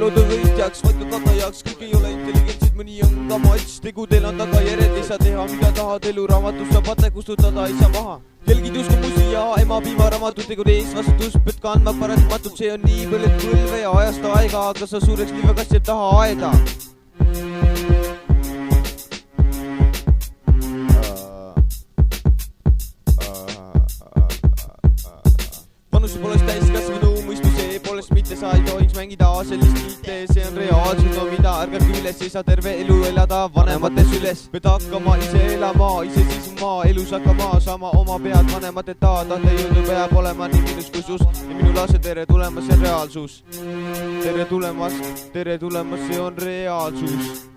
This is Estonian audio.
loodu võitjaks, vaid ka katajaks. Kõik ei ole intelligentsid, mõni on kamats. Tegudel on tagajärjed, ei saa teha mida tahad. Eluraamatust saab vate kustutada, ei saa maha. Kelgid uskumusi ja ema piimaraamatutega ees vastutus pead kandma paratamatult. See on nii põled põlve ja ajast aega, aga sa suureks liivakast jääb taha aeda. Vanuse poolest täiskasvanu mõistuse poolest mitte sa ei tohiks mängida sellist mitte. See on reaalsus, no mida ärgake üles, ei saa terve elu elada vanemate süles. Pead hakkama ise elama, ise seisma, elus hakkama saama oma pead vanemateta. Tahtejõudu peab olema nii minus kui sus ja minu lase tere tulemas, see on reaalsus. Tere tulemas, see on reaalsus.